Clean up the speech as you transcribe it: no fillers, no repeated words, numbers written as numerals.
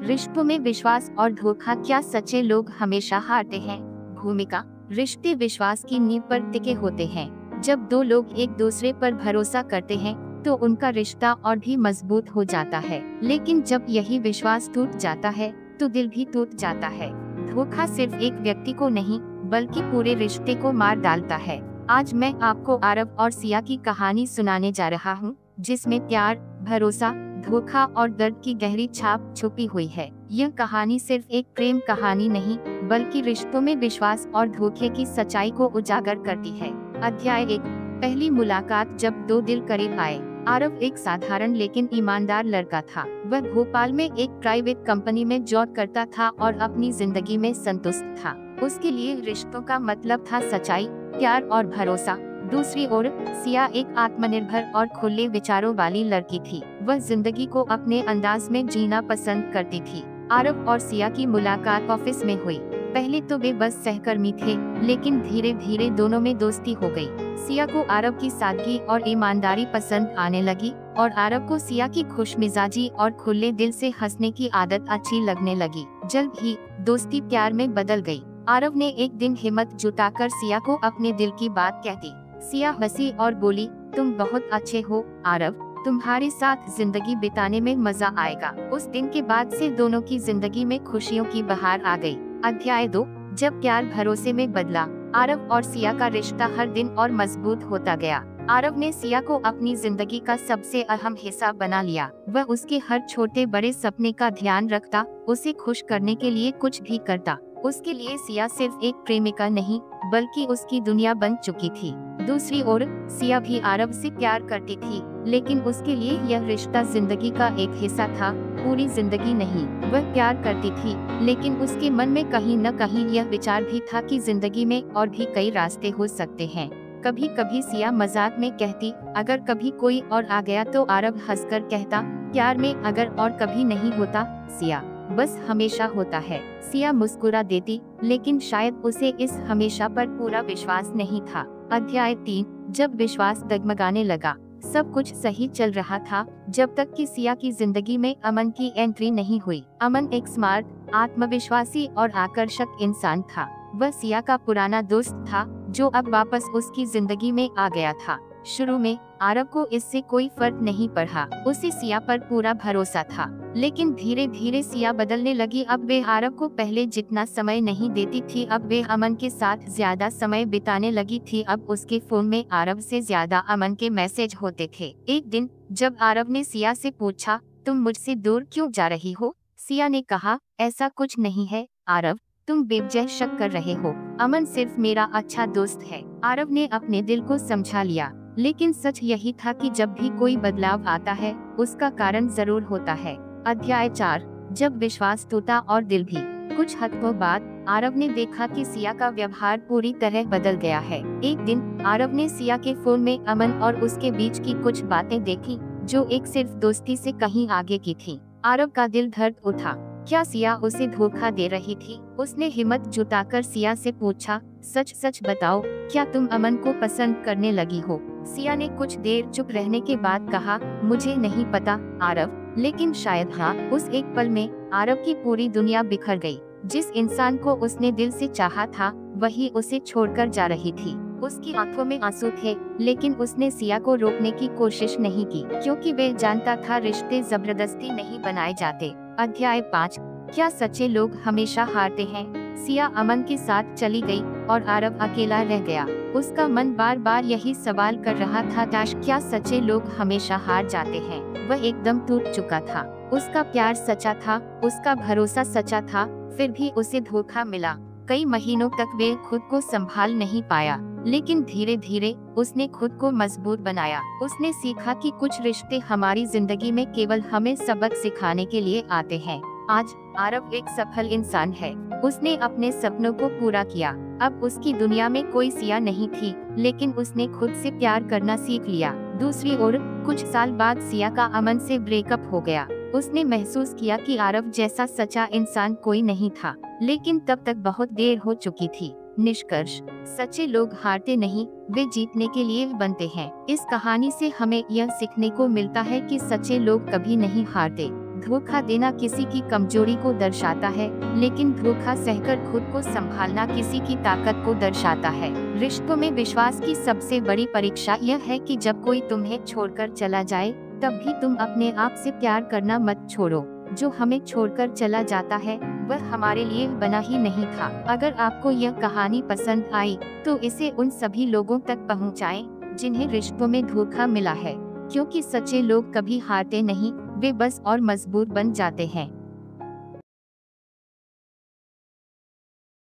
रिश्तों में विश्वास और धोखा, क्या सच्चे लोग हमेशा हारते हैं? भूमिका। रिश्ते विश्वास की नींव पर टिके होते हैं। जब दो लोग एक दूसरे पर भरोसा करते हैं तो उनका रिश्ता और भी मजबूत हो जाता है। लेकिन जब यही विश्वास टूट जाता है तो दिल भी टूट जाता है। धोखा सिर्फ एक व्यक्ति को नहीं बल्कि पूरे रिश्ते को मार डालता है। आज मैं आपको आरव और सिया की कहानी सुनाने जा रहा हूँ, जिसमें प्यार, भरोसा, धोखा और दर्द की गहरी छाप छुपी हुई है। यह कहानी सिर्फ एक प्रेम कहानी नहीं बल्कि रिश्तों में विश्वास और धोखे की सच्चाई को उजागर करती है। अध्याय 1। पहली मुलाकात। जब दो दिल करीब आए। आरव एक साधारण लेकिन ईमानदार लड़का था। वह भोपाल में एक प्राइवेट कंपनी में जॉब करता था और अपनी जिंदगी में संतुष्ट था। उसके लिए रिश्तों का मतलब था सच्चाई, प्यार और भरोसा। दूसरी ओर सिया एक आत्मनिर्भर और खुले विचारों वाली लड़की थी। वह जिंदगी को अपने अंदाज में जीना पसंद करती थी। आरव और सिया की मुलाकात ऑफिस में हुई। पहले तो वे बस सहकर्मी थे, लेकिन धीरे धीरे दोनों में दोस्ती हो गई। सिया को आरव की सादगी और ईमानदारी पसंद आने लगी और आरव को सिया की खुशमिजाजी और खुले दिल से हंसने की आदत अच्छी लगने लगी। जल्द ही दोस्ती प्यार में बदल गई। आरव ने एक दिन हिम्मत जुटाकर सिया को अपने दिल की बात कह दी। सिया हंसी और बोली, तुम बहुत अच्छे हो आरव, तुम्हारे साथ जिंदगी बिताने में मजा आएगा। उस दिन के बाद से दोनों की जिंदगी में खुशियों की बहार आ गई। अध्याय 2। जब प्यार भरोसे में बदला। आरव और सिया का रिश्ता हर दिन और मजबूत होता गया। आरव ने सिया को अपनी जिंदगी का सबसे अहम हिस्सा बना लिया। वह उसके हर छोटे बड़े सपने का ध्यान रखता, उसे खुश करने के लिए कुछ भी करता। उसके लिए सिया सिर्फ एक प्रेमिका नहीं बल्कि उसकी दुनिया बन चुकी थी। दूसरी ओर सिया भी आरव से प्यार करती थी, लेकिन उसके लिए यह रिश्ता जिंदगी का एक हिस्सा था, पूरी जिंदगी नहीं। वह प्यार करती थी, लेकिन उसके मन में कहीं न कहीं यह विचार भी था कि जिंदगी में और भी कई रास्ते हो सकते हैं। कभी कभी सिया मजाक में कहती, अगर कभी कोई और आ गया, तो आरव हंसकर कहता, प्यार में अगर और कभी नहीं होता सिया, बस हमेशा होता है। सिया मुस्कुरा देती, लेकिन शायद उसे इस हमेशा पर पूरा विश्वास नहीं था। अध्याय 3। जब विश्वास डगमगाने लगा। सब कुछ सही चल रहा था जब तक कि सिया की जिंदगी में अमन की एंट्री नहीं हुई। अमन एक स्मार्ट, आत्मविश्वासी और आकर्षक इंसान था। वह सिया का पुराना दोस्त था जो अब वापस उसकी जिंदगी में आ गया था। शुरू में आरव को इससे कोई फर्क नहीं पड़ा, उसे सिया पर पूरा भरोसा था। लेकिन धीरे धीरे सिया बदलने लगी। अब वे आरव को पहले जितना समय नहीं देती थी, अब वे अमन के साथ ज्यादा समय बिताने लगी थी। अब उसके फोन में आरव से ज्यादा अमन के मैसेज होते थे। एक दिन जब आरव ने सिया से पूछा, तुम मुझसे दूर क्यों जा रही हो? सिया ने कहा, ऐसा कुछ नहीं है आरव, तुम बेवजह शक कर रहे हो। अमन सिर्फ मेरा अच्छा दोस्त है। आरव ने अपने दिल को समझा लिया, लेकिन सच यही था कि जब भी कोई बदलाव आता है उसका कारण जरूर होता है। अध्याय 4। जब विश्वास टूटा और दिल भी। कुछ हफ्तों बाद आरव ने देखा कि सिया का व्यवहार पूरी तरह बदल गया है। एक दिन आरव ने सिया के फोन में अमन और उसके बीच की कुछ बातें देखी जो एक सिर्फ दोस्ती से कहीं आगे की थी। आरव का दिल धड़क उठा। क्या सिया उसे धोखा दे रही थी? उसने हिम्मत जुटाकर सिया से पूछा, सच सच बताओ, क्या तुम अमन को पसंद करने लगी हो? सिया ने कुछ देर चुप रहने के बाद कहा, मुझे नहीं पता आरव, लेकिन शायद हाँ। उस एक पल में आरव की पूरी दुनिया बिखर गई। जिस इंसान को उसने दिल से चाहा था वही उसे छोड़कर जा रही थी। उसकी आंखों में आंसू थे, लेकिन उसने सिया को रोकने की कोशिश नहीं की, क्योंकि वे जानता था रिश्ते जबरदस्ती नहीं बनाए जाते। अध्याय 5। क्या सच्चे लोग हमेशा हारते हैं? सिया अमन के साथ चली गई और आरव अकेला रह गया। उसका मन बार बार यही सवाल कर रहा था, क्या सच्चे लोग हमेशा हार जाते हैं? वह एकदम टूट चुका था। उसका प्यार सच्चा था, उसका भरोसा सच्चा था, फिर भी उसे धोखा मिला। कई महीनों तक वे खुद को संभाल नहीं पाया, लेकिन धीरे धीरे उसने खुद को मजबूत बनाया। उसने सीखा कि कुछ रिश्ते हमारी जिंदगी में केवल हमें सबक सिखाने के लिए आते हैं। आज आरव एक सफल इंसान है। उसने अपने सपनों को पूरा किया। अब उसकी दुनिया में कोई सिया नहीं थी, लेकिन उसने खुद से प्यार करना सीख लिया। दूसरी ओर कुछ साल बाद सिया का अमन से ब्रेकअप हो गया। उसने महसूस किया कि आरव जैसा सच्चा इंसान कोई नहीं था, लेकिन तब तक बहुत देर हो चुकी थी। निष्कर्ष, सच्चे लोग हारते नहीं, वे जीतने के लिए बनते हैं। इस कहानी से हमें यह सीखने को मिलता है कि सच्चे लोग कभी नहीं हारते। धोखा देना किसी की कमजोरी को दर्शाता है, लेकिन धोखा सहकर खुद को संभालना किसी की ताकत को दर्शाता है। रिश्तों में विश्वास की सबसे बड़ी परीक्षा यह है कि जब कोई तुम्हें छोड़कर चला जाए, तब भी तुम अपने आप से प्यार करना मत छोड़ो। जो हमें छोड़कर चला जाता है वह हमारे लिए बना ही नहीं था। अगर आपको यह कहानी पसंद आई तो इसे उन सभी लोगों तक पहुंचाएं जिन्हें रिश्तों में धोखा मिला है, क्योंकि सच्चे लोग कभी हारते नहीं, वे बस और मजबूत बन जाते हैं।